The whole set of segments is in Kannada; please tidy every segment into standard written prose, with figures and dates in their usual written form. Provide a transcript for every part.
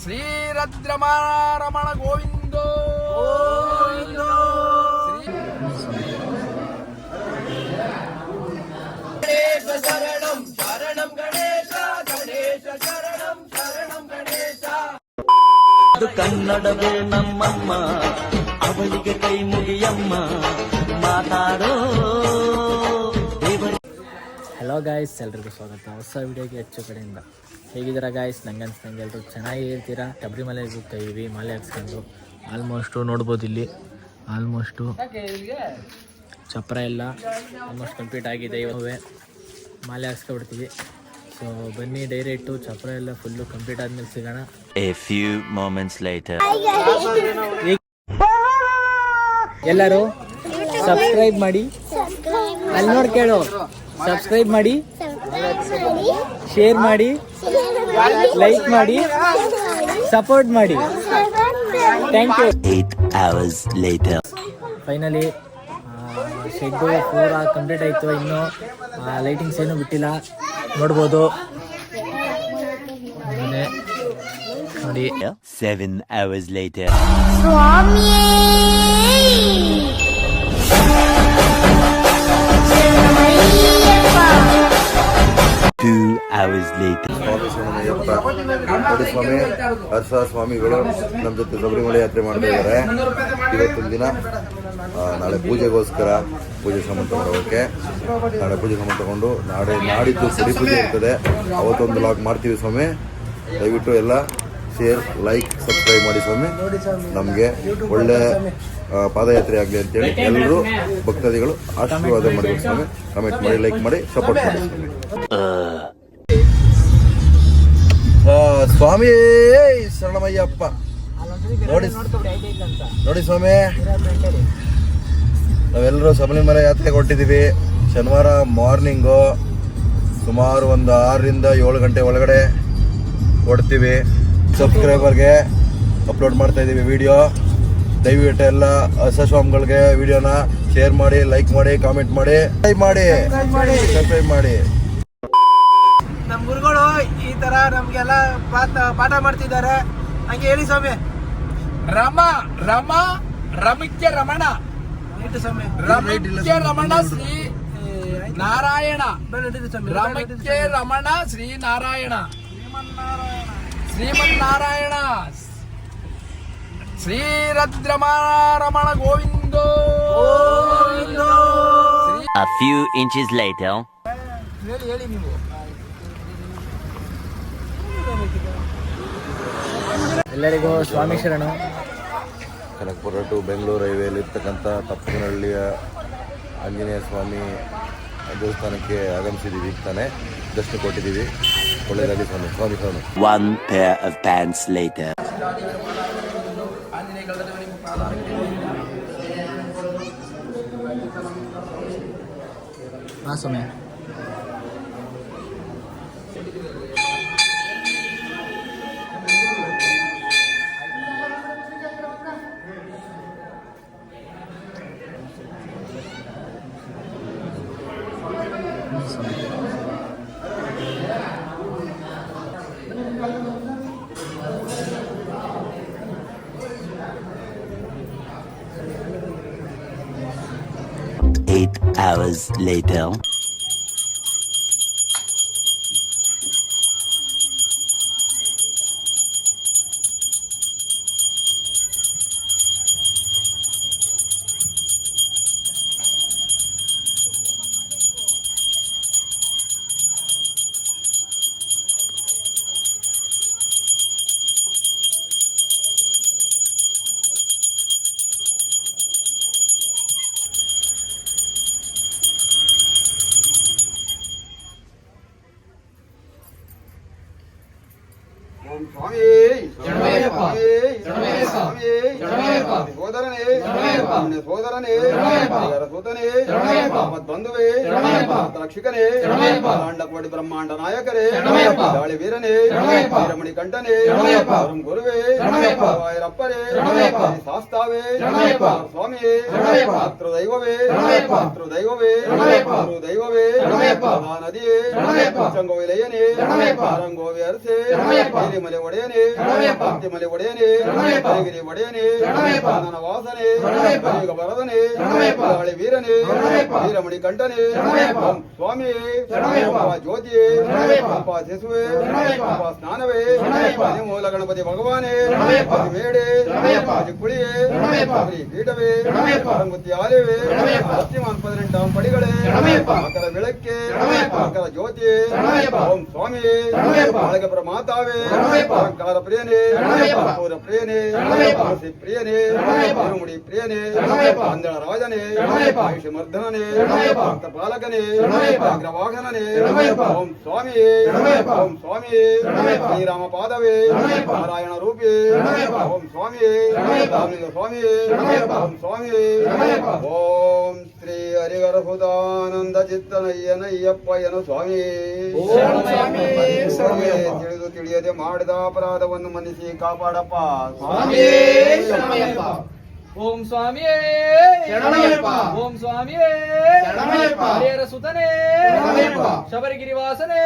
ಶ್ರೀರದ್ರಮಾರಮಣ ಗೋವಿಂದೋ ಗಣೇಶ ಶರಣಂ ಶರಣಂ ಗಣೇಶ ಗಣೇಶ ಶರಣಂ ಶರಣಂ ಗಣೇಶ. ಅದು ಕನ್ನಡವೇ ನಮ್ಮಮ್ಮ, ಅವಳಿಗೆ ಕೈ ಮುಗಿಯಮ್ಮ, ಮಾತಾಡೋ. ಹಲೋ ಗಾಯ್ಸ್, ಎಲ್ರಿಗೂ ಸ್ವಾಗತ ಹೊಸ ವಿಡಿಯೋಗೆ ಹೆಚ್ಚು ಕಡೆಯಿಂದ. ಹೇಗಿದ್ದೀರಾ ಗಾಯ್ಸ್? ನಂಗೆ ಎಲ್ಲರೂ ಚೆನ್ನಾಗಿ ಹೇಳ್ತೀರಾ. ಶಬರಿಮಲೆಗೆ ಹೋಗ್ತಾ ಇದ್ದೀವಿ, ಮಾಲೆ ಹಾಕ್ಸ್ಕೊಂಡು. ಆಲ್ಮೋಸ್ಟು ನೋಡ್ಬೋದು ಇಲ್ಲಿ ಆಲ್ಮೋಸ್ಟು ಚಪ್ರ ಎಲ್ಲ ಆಲ್ಮೋಸ್ಟ್ ಕಂಪ್ಲೀಟ್ ಆಗಿದೆ. ಇವಾಗವೇ ಮಾಲೆ ಹಾಕ್ಸ್ಕೊಬಿಡ್ತೀವಿ. ಸೊ ಬನ್ನಿ ಡೈರೆಕ್ಟು ಚಪ್ರ ಎಲ್ಲ ಫುಲ್ಲು ಕಂಪ್ಲೀಟ್ ಆದ್ಮೇಲೆ ಸಿಗೋಣ. A few moments later. ಎಲ್ಲರೂ ಸಬ್ಸ್ಕ್ರೈಬ್ ಮಾಡಿ, ಅಲ್ಲಿ ನೋಡಿ ಕೇಳು, ಸಬ್ಸ್ಕ್ರೈಬ್ ಮಾಡಿ, ಶೇರ್ ಮಾಡಿ, ಲೈಕ್ ಮಾಡಿ, ಸಪೋರ್ಟ್ ಮಾಡಿ. Thank you. 8 hours later. Finally shed ಪೂರ ಕಂಪ್ಲೀಟ್ ಆಯಿತು. ಇನ್ನು ಲೈಟಿಂಗ್ಸ್ ಏನೂ ಬಿಟ್ಟಿಲ್ಲ, ನೋಡ್ಬೋದು ನೋಡಿ. 7 hours later. 2 hours later. ನೋಡಿ ಸ್ವಾಮಿ, ಹರ್ಷ ಸ್ವಾಮಿಗಳು ನಮ್ಮ ಜೊತೆ ಶಬರಿಮಲೆ ಯಾತ್ರೆ ಮಾಡ್ತಾ ಇದ್ದಾರೆ. ಇವತ್ತಿನ ದಿನ ನಾಳೆ ಪೂಜೆಗೋಸ್ಕರ ಪೂಜೆ ಸಾಮಾನು ತಗೊಳ್ಳೋಕೆ, ನಾಳೆ ಪೂಜೆ ಸಾಮಾನು ತಗೊಂಡು ನಾಡಿದ್ದು ಸರಿ ಪೂಜೆ ಇರ್ತದೆ. ಅವತ್ತೊಂದು ಲಾಗ್ ಮಾಡ್ತೀವಿ ಸ್ವಾಮಿ. ದಯವಿಟ್ಟು ಎಲ್ಲ ಶೇರ್, ಲೈಕ್, ಸಬ್ಸ್ಕ್ರೈಬ್ ಮಾಡಿ ಸ್ವಾಮಿ. ನಮಗೆ ಒಳ್ಳೆ ಪಾದಯಾತ್ರೆ ಆಗಲಿ ಅಂತೇಳಿ ಎಲ್ಲರೂ ಭಕ್ತಾದಿಗಳು ಆಶೀರ್ವಾದ ಮಾಡಬೇಕು ಸ್ವಾಮಿ. ಕಮೆಂಟ್ ಮಾಡಿ, ಲೈಕ್ ಮಾಡಿ, ಸಪೋರ್ಟ್ ಮಾಡಿ ಸ್ವಾಮಿ. ಸ್ವಾಮಿ ಶರಣಮಯ್ಯಪ್ಪ. ನೋಡಿ ಸ್ವಾಮಿ, ನಾವೆಲ್ಲರೂ ಶಬರಿಮಲೆ ಯಾತ್ರೆಗೆ ಹೊರಟಿದ್ದೀವಿ. ಶನಿವಾರ ಮಾರ್ನಿಂಗು ಸುಮಾರು ಒಂದು 6 ರಿಂದ 7 ಗಂಟೆ ಒಳಗಡೆ ಹೊಡ್ತೀವಿ. ಸಬ್ಸ್ಕ್ರೈಬರ್ಗೆ ಅಪ್ಲೋಡ್ ಮಾಡ್ತಾ ಇದ್ದೀವಿ ವಿಡಿಯೋ. ದಯವಿಟ್ಟು ಎಲ್ಲ ಹೊಸ ಸ್ವಾಮಿಗಳಿಗೆ ವಿಡಿಯೋನ ಶೇರ್ ಮಾಡಿ, ಲೈಕ್ ಮಾಡಿ, ಕಾಮೆಂಟ್ ಮಾಡಿ, ಸಬ್ಸ್ಕ್ರೈಬ್ ಮಾಡಿ. ನಮ್ಮ ಗುರುಗಳು ಈ ತರ ನಮ್ಗೆಲ್ಲ ಪಾಠ ಮಾಡ್ತಿದ್ದಾರೆ. ಹಂಗೆ ಹೇಳಿ ಸ್ವಾಮಿ. ರಮಕ್ಕೆ Ramana ರಮಕ್ಕೆ Ramana Shri Narayana. ರಮಕ್ಕೆ Ramana Shri Narayana, Srimannarayana, ಶ್ರೀರದ್ರಮಾರಮಣ ಗೋವಿಂದೋ. A few inches later. ಹೇಳಿ ನೀವು. ಎಲ್ಲರಿಗೂ ಸ್ವಾಮಿ ಶರಣು. ಕನಕಪುರ ಟು ಬೆಂಗಳೂರು ಹೈವೇಲಿ ಇರ್ತಕ್ಕಂಥ ತಪ್ಪನಹಳ್ಳಿಯ ಆಂಜನೇಯ ಸ್ವಾಮಿ ದೇವಸ್ಥಾನಕ್ಕೆ ಆಗಮಿಸಿದ್ದೀವಿ. ತಾನೇ ದರ್ಶನ ಕೊಟ್ಟಿದ್ದೀವಿ. ಒಳ್ಳೆಯದಾಗಿ ಸ್ವಾಮಿ. ಸ್ವಾಮಿ ಸ್ವಾಮಿ. 1 pair of pants later. Swami. Eight hours later. ಸ್ವಾಮಿ ಸೋದರನೇ, ಸೋದರನೇ, ಸೂತನೇ, ಬಂಧುವೇ, ರಕ್ಷಕನೇ, ಕಾಂಡಕೋಟಿ ಬ್ರಹ್ಮಾಂಡ ನಾಯಕರೇ, ದಾಳಿ ವೀರನೇ, ವೀರಮಣಿ ಕಂಠನೇ, ಗುರುವೇ, ರಪ್ಪರೇ, ಶಾಸ್ತಾವೇ, ಸ್ವಾಮಿಯೇ, ಮಾತೃದೈವವೇ, ಮಾತೃದೈವವೇ, ದೈವವೇ, ನದಿಯೇ, ಚಂಗೋವಿಲಯನೇ, ರಂಗೋವಿ ಅರಸೆ, ಗಿರಿಮಲೆ ಒಡೆಯನೆ ಭಕ್ತಿಮಲೆ ಒಡೆಯನೆ ಗಿರಿ ಒಡೆಯನೆ ನನ್ನ ವಾಸನೆ ಈಗ ಬರದನೆ ಗಾಳಿ ವೀರನೆ ವೀರಮಣಿ ಕಂಠನೆ ಸ್ವಾಮಿ ಜ್ಯೋತಿಯೇ ಶಿಸುವೆ ಸ್ನಾನವೇ ಮೂಲ ಗಣಪತಿ ಭಗವಾನೇ ಬೇಡೆ ಕುಳಿಯೇ ಪೀಠವೇ ರಂಗುತ್ತಿ ಆಲಯವೇ ಪಶ್ಚಿಮಾನ್ 18 ಪಡಿಗಳೇ ಮಕರ ಬೆಳಕ್ಕೆ ಮಕರ ಜ್ಯೋತಿಯೇ ಓಂ ಸ್ವಾಮಿ ಅಳಗಪುರ ಮಾತಾವೇ ಅಲಂಕಾರ ಪ್ರಿಯನೇ ಪೂರ ಪ್ರಿಯನೇ ತುಳಸಿ ಪ್ರಿಯನೇ ತಿರುಮುಡಿ ಪ್ರಿಯನೇ ಅಂದಳ ರಾಜನೇ ಆಯುಷ ಮರ್ಧನನೇ ಭಕ್ತ ಪಾಲಕನೇ ಅಗ್ರವಾಹನನೇ ಓಂ ಸ್ವಾಮಿ ಓಂ ಸ್ವಾಮಿ ಶ್ರೀರಾಮ ಪಾದವೇ ನಾರಾಯಣ ರೂಪಿ ಓಂ ಸ್ವಾಮಿ ಸ್ವಾಮಿ ಓಂ ಸ್ವಾಮಿ ಓಂ ಶ್ರೀ ಹರಿಹರಹುದಾನಂದ ಚಿತ್ತನಯ್ಯನಯ್ಯಪ್ಪಯ್ಯನ ಸ್ವಾಮಿ ತಿಳಿದು ತಿಳಿಯದೆ ಮಾಡಿದ ಅಪರಾಧವನ್ನು ಮನ್ನಿಸಿ ಕಾಪಾಡಪ್ಪ ಸ್ವಾಮಿ ಓಂ ಸ್ವಾಮಿಯೇ ಓಂ ಸ್ವಾಮಿಯೇ ಹರಿಹರ ಸುತನೇ ಶಬರಿಗಿರಿ ವಾಸನೆ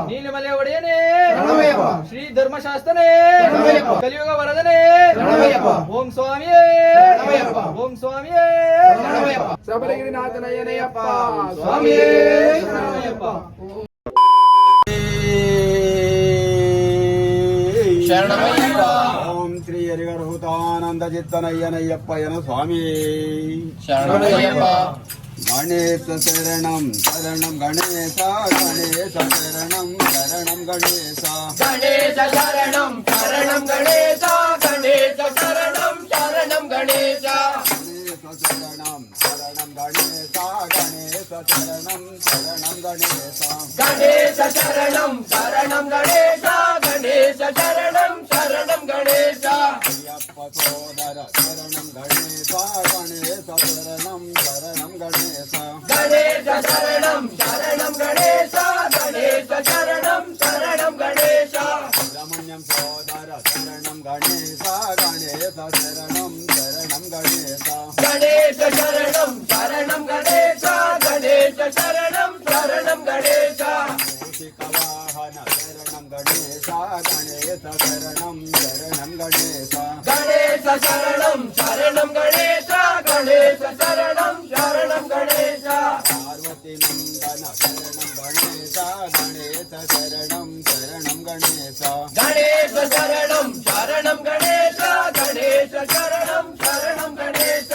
ನೀಲಮಲೆ ಒಡೆಯನೇ ಶ್ರೀ ಧರ್ಮಶಾಸ್ತ್ರನೇ ಕಲಿಯುಗ ವರದನೇ ಓಂ ಸ್ವಾಮಿಯೇ ಓಂ ಸ್ವಾಮಿಯೇ ಶಬರಿಗಿರಿನಾಥನಯ್ಯನಯ್ಯಪ್ಪ ಸ್ವಾಮಿಯೇ ಶರಣಮಯ್ಯಪ್ಪ ಓಂ ಶ್ರೀ ಹರಿಹರಹುತಾನಂದ ಚಿತ್ತನಯ್ಯನಯ್ಯಪ್ಪಯ್ಯನ ಸ್ವಾಮಿ ಶರಣಮಯ್ಯಪ್ಪ ಗಣೇಶ ಶರಣಂ ಶರಣಂ ಗಣೇಶ ಗಣೇಶ ಶರಣಂ ಶರಣಂ ಗಣೇಶ ಗಣೇಶ ಶರಣಂ ಶರಣಂ ಗಣೇಶ ಗಣೇಶ ಶರಣಂ ಶರಣಂ ಗಣೇಶ ಗಣೇಶ ಶರಣಂ ಶರಣಂ ಗಣೇಶ ಗಣೇಶ ಶರಣಂ ಶರಣಂ ಗಣೇಶ ಗಣೇಶ ಶರಣಂ ಶರಣಂ ಗಣೇಶ ಗಣೇಶ ಶರಣಂ ಶರಣಂ ಗಣೇಶ ಅಯ್ಯಪ್ಪ ಸೋದರ ಶರಣಂ ಗಣೇಶ ಗಣೇಶ ಶರಣಂ ಶರಣಂ ಗಣೇಶ ಗಣೇಶ ಶರಣಂ ಶರಣಂ ಗಣೇಶ ಗಣೇಶ ಶರಣಂ ಶರಣಂ ಗಣೇಶ ಸುಬ್ರಹ್ಮಣ್ಯಂ ಸೋದರ ಶರಣಂ ಗಣೇಶ ಗಣೇಶ ಶರಣಂ ಶರಣಂ ಗಣೇಶ ಗಣೇಶ ಶರಣಂ ಶರಣಂ ಗಣೇಶ ಗಣೇಶ ಶರಣಂ ಶರಣಂ ಗಣೇಶ ಮೂಷಿಕ ವಾಹನ ಶರಣಂ ಗಣೇಶ ಗಣೇಶ ಶರಣಂ ಶರಣಂ ಗಣೇಶ ಗಣೇಶ ಶರಣಂ ಶರಣಂ ಗಣೇಶ ಗಣೇಶ ಶರಣಂ ಶರಣಂ ಗಣೇಶ ಪಾರ್ವತಿ ನಂದನ ಶರಣಂ ಗಣೇಶ ಗಣೇಶ ಶರಣಂ ಶರಣಂ ಗಣೇಶ ಗಣೇಶ ಶರಣಂ ಶರಣಂ ಗಣೇಶ ಗಣೇಶ ಶರಣಂ ಶರಣಂ ಗಣೇಶ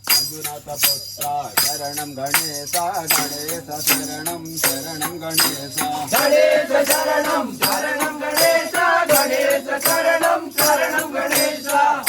ಮಂಜುನಾಥ ಪುತ್ರ ಶರಣಂ ಗಣೇಶ ಗಣೇಶ ಶರಣಂ ಶರಣಂ ಗಣೇಶ ಗಣೇಶ ಶರಣಂ ಶರಣಂ ಗಣೇಶ ಗಣೇಶ ಶರಣಂ ಶರಣಂ ಗಣೇಶ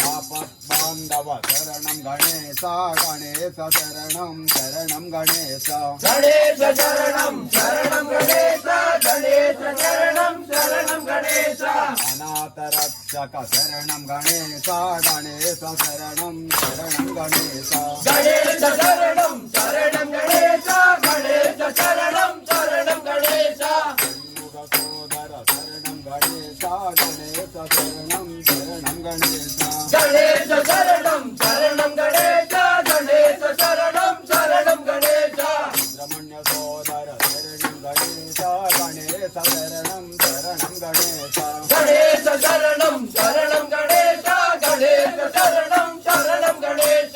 ಆಪತ್ ಬಾಂಧವ ಶರಣಂ ಗಣೇಶ ಗಣೇಶ ಶರಣಂ ಶರಣಂ ಗಣೇಶ ಗಣೇಶ ಶರಣಂ ಶರಣಂ ಗಣೇಶ ಗಣೇಶ ಶರಣಂ ಶರಣಂ ಗಣೇಶ ಅನಾಥ ರಕ್ಷಕ ಶರಣಂ ಗಣೇಶ ಗಣೇಶ ಶರಣಂ ಶರಣಂ ಗಣೇಶ ಗಣೇಶ ಶರಣಂ ಶರಣಂ ಗಣೇಶ ಗಣೇಶ ಶರಣಂ ಶರಣಂ ಗಣೇಶ ಯುಗ ಸೋದರ ಶರಣಂ ಗಣೇಶ ಗಣೇಶ ಶರಣಂ ಶರಣಂ ಗಣೇಶ ಗಣೇಶ ಶರಣಂ ಶರಣಂ ಗಣೇಶ ಗಣೇಶ ಶರಣಂ ಶರಣಂ ಗಣೇಶ ಸುಬ್ರಹ್ಮಣ್ಯ ಸೋದರ ಶರಣಂ ಗಣೇಶ ಗಣೇಶ ಶರಣಂ ಶರಣಂ ಗಣೇಶ ಗಣೇಶ ಶರಣಂ ಶರಣಂ ಗಣೇಶ ಗಣೇಶ ಶರಣಂ ಶರಣಂ ಗಣೇಶ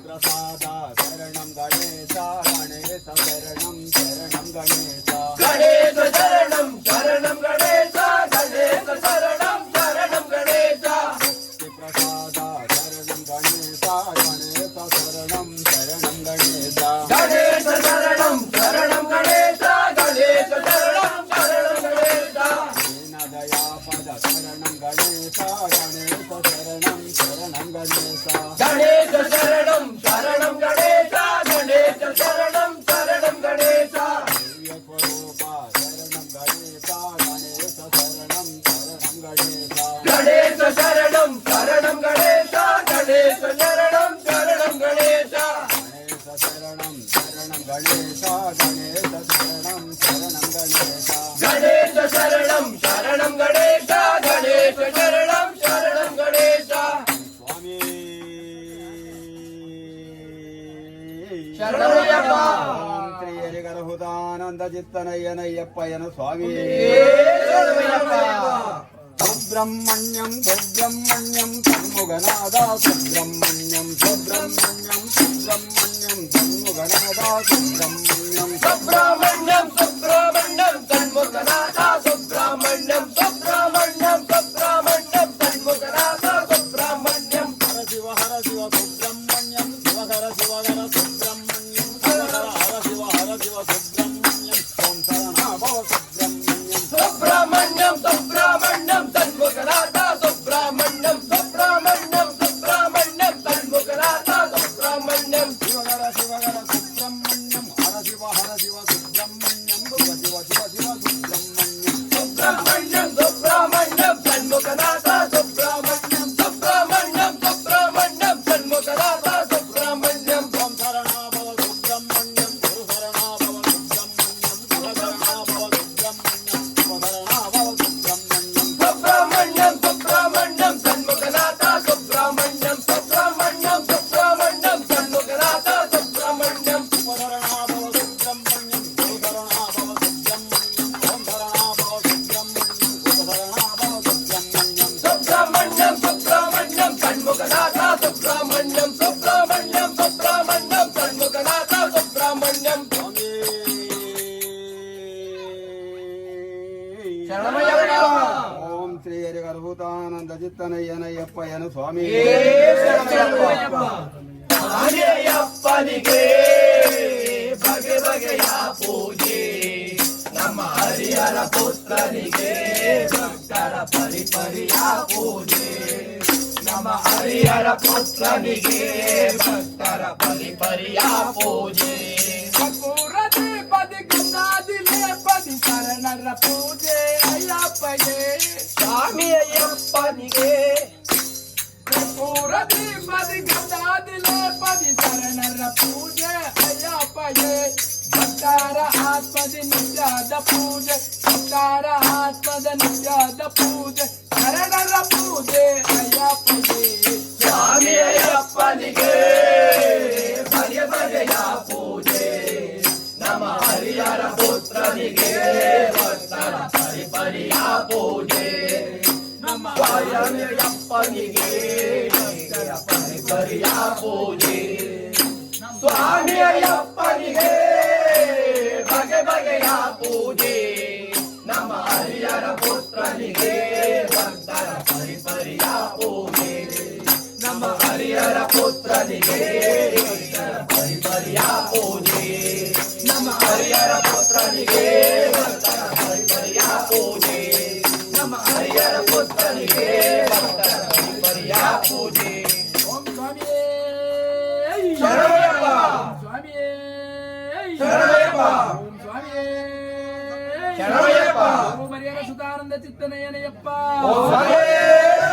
ಪ್ರಸಾದ ಶರಣಂ ಗಣೇಶ ಗಣೇಶ ಶರಣಂ ಶರಣಂ ಗಣೇಶ ಗಣೇಶ ಶರಣಂ ಶರಣಂ ಗಣೇಶ ಗಣೇಶ ಶರಣಂ ಶರಣಂ ಗಣೇಶ ಪ್ರಸಾದ ಶರಣಂ ಗಣೇಶ ಗಣೇಶ ಶರಣಂ ಶರಣಂ ಗಣೇಶ ಗಣೇಶ ಶರಣಂ ಶರಣಂ ಗಣೇಶ ಗಣೇಶ ಶರಣಂ ಶರಣಂ ಗಣೇಶ ದೀನದಯಾ ಪದ ಶರಣಂ ಗಣೇಶ ಗಣೇಶ ಶರಣಂ ಶರಣಂ ಗಣೇಶ ಗಣೇಶ ಶರಣಂ ಶರಣಂ ಗಣೇಶ ಗಣೇಶ ಶರಣಂ ಶರಣಂ ಗಣೇಶ ದಿವ್ಯ ಸ್ವರೂಪ ಶರಣಂ ಗಣೇಶ ಗಣೇಶ ಶರಣಂ ಶರಣಂ ಗಣೇಶ ಗಣೇಶ ಶರಣಂ ಶರಣಂ ಗಣೇಶ ಗಣೇಶ ಶರಣಂ ಶರಣಂ ಗಣೇಶ ಗಣೇಶ ಶರಣಂ ಶರಣಂ ಗಣೇಶ ಗಣೇಶ ಶರಣಂ ಶರಣಂ ಗಣೇಶ ಗಣೇಶ ಶರಣಂ ಶರಣಂ ಗಣೇಶ ಗಣೇಶ ಶರಣಂ ಶರಣಂ ಗಣೇಶ ಸ್ವಾಮಿ ಶರಣಮಯ್ಯಪ್ಪ ಓಂ ಶ್ರೀ ಹರಿಹರಹುತಾನಂದ ಚಿತ್ತನಯ್ಯನಯ್ಯಪ್ಪಯ್ಯನ ಸ್ವಾಮಿ ಶರಣಮಯ್ಯಪ್ಪ ಸುಬ್ರಹ್ಮಣ್ಯಂ ಸುಬ್ರಹ್ಮಣ್ಯಂ ತನ್ಮುಗನಾದ ಸುಬ್ರಹ್ಮಣ್ಯಂ ಸುಬ್ರಹ್ಮಣ್ಯಂ ಸುಬ್ರಹ್ಮಣ್ಯಂ ತನ್ಮುಗನಾದ ಸುಬ್ರಹ್ಮಣ್ಯಂ ಸುಬ್ರಹ್ಮಣ್ಯಂ ಸುಬ್ರಹ್ಮಣ್ಯಂ ತನ್ಮುಖನಾಥ ಸುಬ್ರಹ್ಮಣ್ಯಂ ಸುಬ್ರಹ್ಮಣ್ಯಂ ಸುಬ್ರಹ್ಮಣ್ಯಂ ತನ್ಮುಖನಾಥ ಸುಬ್ರಹ್ಮಣ್ಯಂ ಹರ ಶಿವ ಸುಬ್ರಹ್ಮಣ್ಯಂ ಶಿವಹರ ಶಿವಹರ ಸುಬ್ರಹ್ಮಣ್ಯಂ ಶಿವಹರ ಹರ ಶಿವ ಸುಬ್ರಹ್ಮಣ್ಯಂ ಓಂ ಶರಣಾಭವ ಸುಬ್ರಹ್ಮಣ್ಯಂ ಸುಬ್ರಹ್ಮಣ್ಯಂ ಸುಬ್ರಹ್ಮಣ್ಯಂ ತನ್ಮುಖನಾಥ ಸುಬ್ರಹ್ಮಣ್ಯಂ ಸುಬ್ರಹ್ಮಣ್ಯಂ ಸುಬ್ರಹ್ಮಣ್ಯಂ ತನ್ಮುಖನಾಥ ಸುಬ್ರಹ್ಮಣ್ಯಂ ಶಿವಗರ ಸುಬ್ರಹ್ಮಣ್ಯಂ ಹರ ಶಿವ ಸುಬ್ರಹ್ಮಣ್ಯಂ ಶಿವ ಶಿವ ಶಿವ ಶಿವ ಸುಬ್ರಹ್ಮಣ್ಯಂ ಸುಬ್ರಹ್ಮಣ್ಯಂ ಸುಬ್ರಹ್ಮಣ್ಯಂ ತನ್ಮುಖನಾಥ ಸುಬ್ರಹ್ಮಣ್ಯಂ ಸುಬ್ರಹ್ಮಣ್ಯಂ ಸುಬ್ರಹ್ಮಣ್ಯಂ ತನ್ಮುಖನಾಥ ಸುಬ್ರಹ್ಮಣ್ಯಂ ಓಂ ಶರಣಾಭವ ಸುಬ್ರಹ್ಮಣ್ಯಂ ಗುರು ಶರಣಾಭವ ಸುಬ್ರಹ್ಮಣ್ಯಂ ಶಿವ ಶರಣಾಭವ ಸುಬ್ರಹ್ಮಣ್ಯಂ ಶಿವ ಶರಣಾಭವ ಸುಬ್ರಹ್ಮಣ್ಯಂ ಸುಬ್ರಹ್ಮಣ್ಯಂ ಸುಬ್ರಹ್ಮಣ್ಯಂ ತನ್ಮುಖನಾಥ ಸುಬ್ರಹ್ಮಣ್ಯಂ ಸುಬ್ರಹ್ಮಣ್ಯಂ ಸುಬ್ರಹ್ಮಣ್ಯಂ ತನ್ಮುಖನಾಥ ಸುಬ್ರಹ್ಮಣ್ಯಂ ಶಿವ ಶರಣಾಭವ ಸುಬ್ರಹ್ಮಣ್ಯಂ ಗುರು ಶರಣಾಭವ ಸುಬ್ರಹ್ಮಣ್ಯಂ ಓಂ ಶರಣಾಭವ ಸುಬ್ರಹ್ಮಣ್ಯಂ ಶಿವ ಶರಣಾಭವ ಸುಬ್ರಹ್ಮಣ್ಯಂ ಸುಬ್ರಹ್ಮಣ್ಯಂ ಸುಬ್ರಹ್ಮಣ್ಯಂ ತನ್ಮುಖನಾಥ ಸುಬ್ರಹ್ಮಣ್ಯಂ ಸುಬ್ರಹ್ಮಣ್ಯಂ ಸುಬ್ರಹ್ಮಣ್ಯಂ ತನ್ಮುಖನಾಥ ಸುಬ್ರಹ್ಮಣ್ಯಂ ಶರಣಮಯ್ಯಪ್ಪ ಓಂ ಶ್ರೀ ಹರಿಗರ್ಭೂತಾನಂದ ಚಿತ್ತನಯ್ಯನಯ್ಯಪ್ಪಯ್ಯನು ಸ್ವಾಮಿ ಸ್ವಾಮಿಯಪ್ಪನಿಗೆ ಬಗೆ ಬಗೆಯ ಪೂಜೆ ನಮ್ಮ ಹರಿಹರ ಪುತ್ರನಿಗೆ ಭಕ್ತರ ಪರಿಪರಿಯ ಪೂಜೆ ನಮ್ಮ ಹರಿಹರ ಪುತ್ರನಿಗೆ ಭಕ್ತರ ಪರಿಪರಿಯ ಪೂಜೆ ಕಪೂರ ದೀಪದಿ ಗಂಧಾದಿಲೆ ಪದಿ ಶರಣರ ಪೂಜೆ ಅಯ್ಯಪ್ಪಗೆ ಸ್ವಾಮಿ ಅಯ್ಯಪ್ಪನಿಗೆ ಕಪೂರ ದೀಪದಿ ಗಂಧಾದಿಲೆ ಪದಿ ಶರಣರ ಪೂಜೆ ಅಯ್ಯಪ್ಪಗೆ ಭಕ್ತರ ಆತ್ಮದ ನಿತ್ಯದ ಪೂಜೆ ಭಕ್ತರ ಆತ್ಮದ ನಿತ್ಯದ ಪೂಜೆ ಶರಣರ ಪೂಜೆ ಅಯ್ಯಪ್ಪಗೆ ಸ್ವಾಮಿ ಅಯ್ಯಪ್ಪನಿಗೆ ಬಗೆ ಬಗೆಯ ಪೂಜೆ ನಮ್ಮ ಹರಿಹರ ಪುತ್ರನಿಗೆ ಭಕ್ತರ ಪರಿಪರಿಯ ಪೂಜೆ ನಮ್ಮ ಅಯ್ಯಪ್ಪನಿಗೆ ಭಕ್ತರ ಪರಿಪರಿಯ ಪೂಜೆ ಸ್ವಾಮಿ ಅಯ್ಯಪ್ಪನಿಗೆ ಬಗೆ ಬಗೆಯ ಪೂಜೆ ನಮ್ಮ ಹರಿಹರ ಪುತ್ರನಿಗೆ ಭಕ್ತರ ಪರಿಪರಿಯ ಪೂಜೆ ನಮ್ಮ ಹರಿಹರ ಪುತ್ರನಿಗೆ ಭಕ್ತರ ಪರಿಪರಿಯ ಪೂಜೆ ನಮ್ಮ ಹರಿಹರ ಪುತ್ರನಿಗೆ ಭಕ್ತರ ಪರಿಪರಿಯ ಪೂಜೆ ನಮ್ಮ ಹರಿಹರ ಪುತ್ರನಿಗೆ ಭಕ್ತರ ಪರಿಪರಿಯ ಪೂಜೆ ಓಂ ಸ್ವಾಮಿಯೇ ಶರಣಯ್ಯಪ್ಪ ಸ್ವಾಮಿಯೇ ಶರಣಯ್ಯಪ್ಪ ಓಂ ಸ್ವಾಮಿಯೇ ಶರಣಯ್ಯಪ್ಪ ಓಂ ಹರಿಹರ ಸುತಾನಂದ ಚಿತ್ತನಯ್ಯನಯ್ಯಪ್ಪ ಓಂ ಸ್ವಾಮಿಯೇ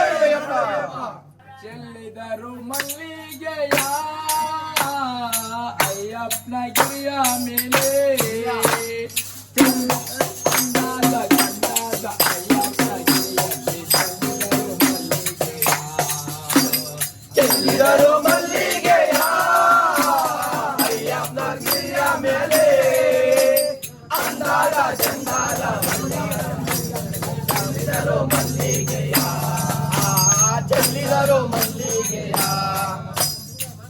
ಶರಣಯ್ಯಪ್ಪ ಚೆಲ್ಲಿದರು ಮಲ್ಲಿಗೆಯ ಅಯ್ಯಪ್ಪನ ಗಿರಿಯ ಮೇಲೆ ಚಂದಾದ ಚಂದಾದ ಅಯ್ಯಪ್ಪನ ಗಿರಿಯಲ್ಲಿ ಚೆಲ್ಲಿದರು ಮಲ್ಲಿಗೆಯ ಅಯ್ಯಪ್ಪನ ಗಿರಿಯ ಮೇಲೆ ಅಂದಾದ ಚಂದಾದ ಚೆಲ್ಲಿದರು ಮಲ್ಲಿಗೆಯ ಚೆಲ್ಲಿದರು ಮಲ್ಲಿಗೆಯ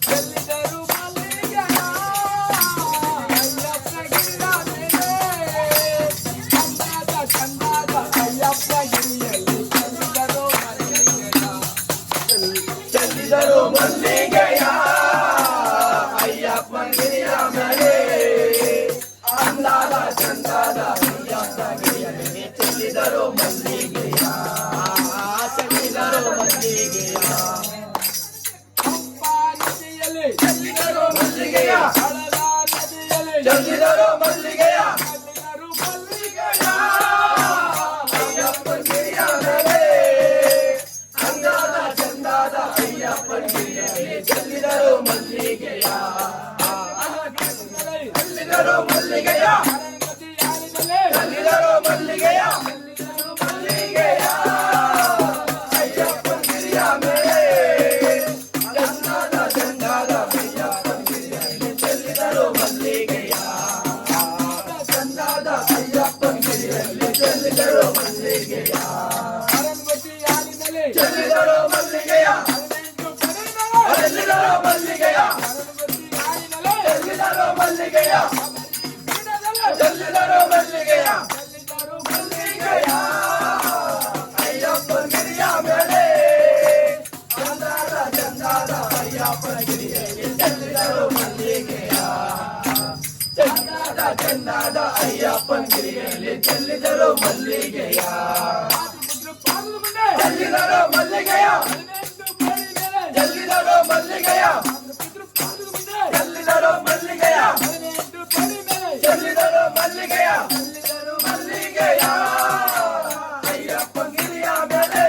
ಚೆಲ್ಲಿದರು ಮಲ್ಲಿಗೆಯ ಅಯ್ಯಪ್ಪನ ಗಿರಿಯ ಮೇಲೆ ಅಂದಾದ ಚಂದಾದ ಅಯ್ಯಪ್ಪನ ಗಿರಿಯಲ್ಲಿ ಚೆಲ್ಲಿದರು ಮಲ್ಲಿಗೆಯ ಚೆಲ್ಲಿದರು ಮಲ್ಲಿಗೆಯ ಅಯ್ಯಪ್ಪನ ಗಿರಿಯ ಮೇಲೆ ಅಂದಾದ ಚಂದಾದ ಅಯ್ಯಪ್ಪನ ಗಿರಿಯಲ್ಲಿ ಚೆಲ್ಲಿದರು ಮಲ್ಲಿಗೆಯ ಚೆಲ್ಲಿದರು ಮಲ್ಲಿಗೆಯ ಪಂಪಾ ನದಿಯಲ್ಲಿ ಚೆಲ್ಲಿದರು ಮಲ್ಲಿಗೆಯ ಹಳದ ನದಿಯಲ್ಲಿ ಚೆಲ್ಲಿದರು ಮಲ್ಲಿಗೆಯ ಚೆಲ್ಲಿದರು ಮಲ್ಲಿಗೆಯ ಅಯ್ಯಪ್ಪನ ಗಿರಿಯ ಮೇಲೆ ಅಂದಾದ ಚಂದಾದ ಅಯ್ಯಪ್ಪನ ಗಿರಿಯಲ್ಲಿ ಚೆಲ್ಲಿದರು ಮಲ್ಲಿಗೆಯ ಚೆಲ್ಲಿದರು ಮಲ್ಲಿಗೆಯ ಚೆಲ್ಲಿದರು ಮಲ್ಲಿಗೆಯ ಮಲ್ಲಿಗೆಯ ಅಯ್ಯಪ್ಪನ ಗಿರಿಯ ಮೇಲೆ ಚಂದಾದ ಚಂದಾದ ಅಯ್ಯಪ್ಪನ ಗಿರಿಯಲ್ಲಿ ಚೆಲ್ಲಿದರು ಮಲ್ಲಿಗೆಯ ಚಂದಾದ ಅಯ್ಯಪ್ಪನ ಗಿರಿಯಲ್ಲಿ ಚೆಲ್ಲಿದರು ಮಲ್ಲಿಗೆಯ ಚೆಲ್ಲಿದರು ಮಲ್ಲಿಗೆಯ ಅಯ್ಯಪ್ಪನ ಗಿರಿಯ ಮೇಲೆ ಚಂದಾದ ಚಂದಾದ ಅಯ್ಯಪ್ಪನ ಗಿರಿಯಲ್ಲಿ ಚೆಲ್ಲಿದರು ಮಲ್ಲಿಗೆಯ ಚಂದಾದ ಚಂದಾದ ಅಯ್ಯಪ್ಪನ ಗಿರಿಯಲ್ಲಿ ಚೆಲ್ಲಿದರು ಮಲ್ಲಿಗೆಯ ಚೆಲ್ಲಿದರು ಮಲ್ಲಿಗೆಯ ಚೆಲ್ಲಿದರು ಮಲ್ಲಿಗೆಯ ಚೆಲ್ಲಿದರು ಮಲ್ಲಿಗೆಯ ಚೆಲ್ಲಿದರು ಮಲ್ಲಿಗೆಯ ಮಲ್ಲಿಗೆಯ ಅಯ್ಯಪ್ಪನ ಗಿರಿಯ ಮೇಲೆ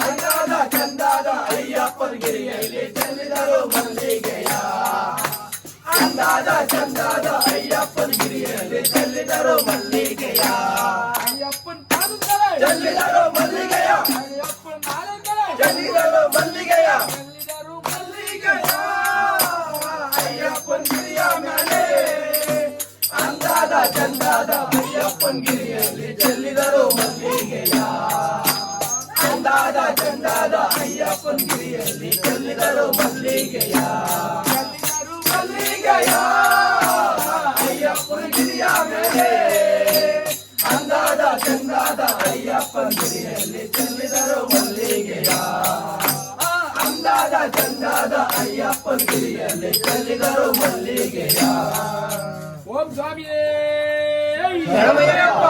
ಅಂದಾದ ಚಂದಾದ ಅಯ್ಯಪ್ಪನ ಗಿರಿಯಲ್ಲಿ ಚೆಲ್ಲಿದರು ಮಲ್ಲಿಗೆಯ ಅಂದಾದ ಚಂದಾದ ಅಯ್ಯಪ್ಪನ ಗಿರಿಯಲ್ಲಿ ಚೆಲ್ಲಿದರು ಮಲ್ಲಿಗೆಯ ಚೆಲ್ಲಿದರು ಮಲ್ಲಿಗೆಯ ಚೆಲ್ಲಿದರು ಮಲ್ಲಿಗೆಯ ಅಯ್ಯಪ್ಪನ ಗಿರಿಯ ಮೇಲೆ ಅಂದಾದ ಚಂದಾದ ಅಯ್ಯಪ್ಪನ ಗಿರಿಯಲ್ಲಿ ಚೆಲ್ಲಿದರು ಮಲ್ಲಿಗೆಯ ಅಂದಾದ ಚಂದಾದ ಅಯ್ಯಪ್ಪನ ಗಿರಿಯಲ್ಲಿ ಚೆಲ್ಲಿದರು ಮಲ್ಲಿಗೆಯ ಮಲ್ಲಿಗೆಯ ಅಯ್ಯಪ್ಪನ ಗಿರಿಯ ಮೇಲೆ ಅಂದಾದ ಚಂದಾದ ಅಯ್ಯಪ್ಪನ ಗಿರಿಯಲ್ಲಿ ಚೆಲ್ಲಿದರು ಮಲ್ಲಿಗೆಯ ಅಂದಾದ ಚಂದಾದ ಅಯ್ಯಪ್ಪನ ಗಿರಿಯಲ್ಲಿ ಚೆಲ್ಲಿದರು ಮಲ್ಲಿಗೆಯ. ಓಂ ಸ್ವಾಮಿಯೇ ಶರಣಮಯ್ಯಪ್ಪ.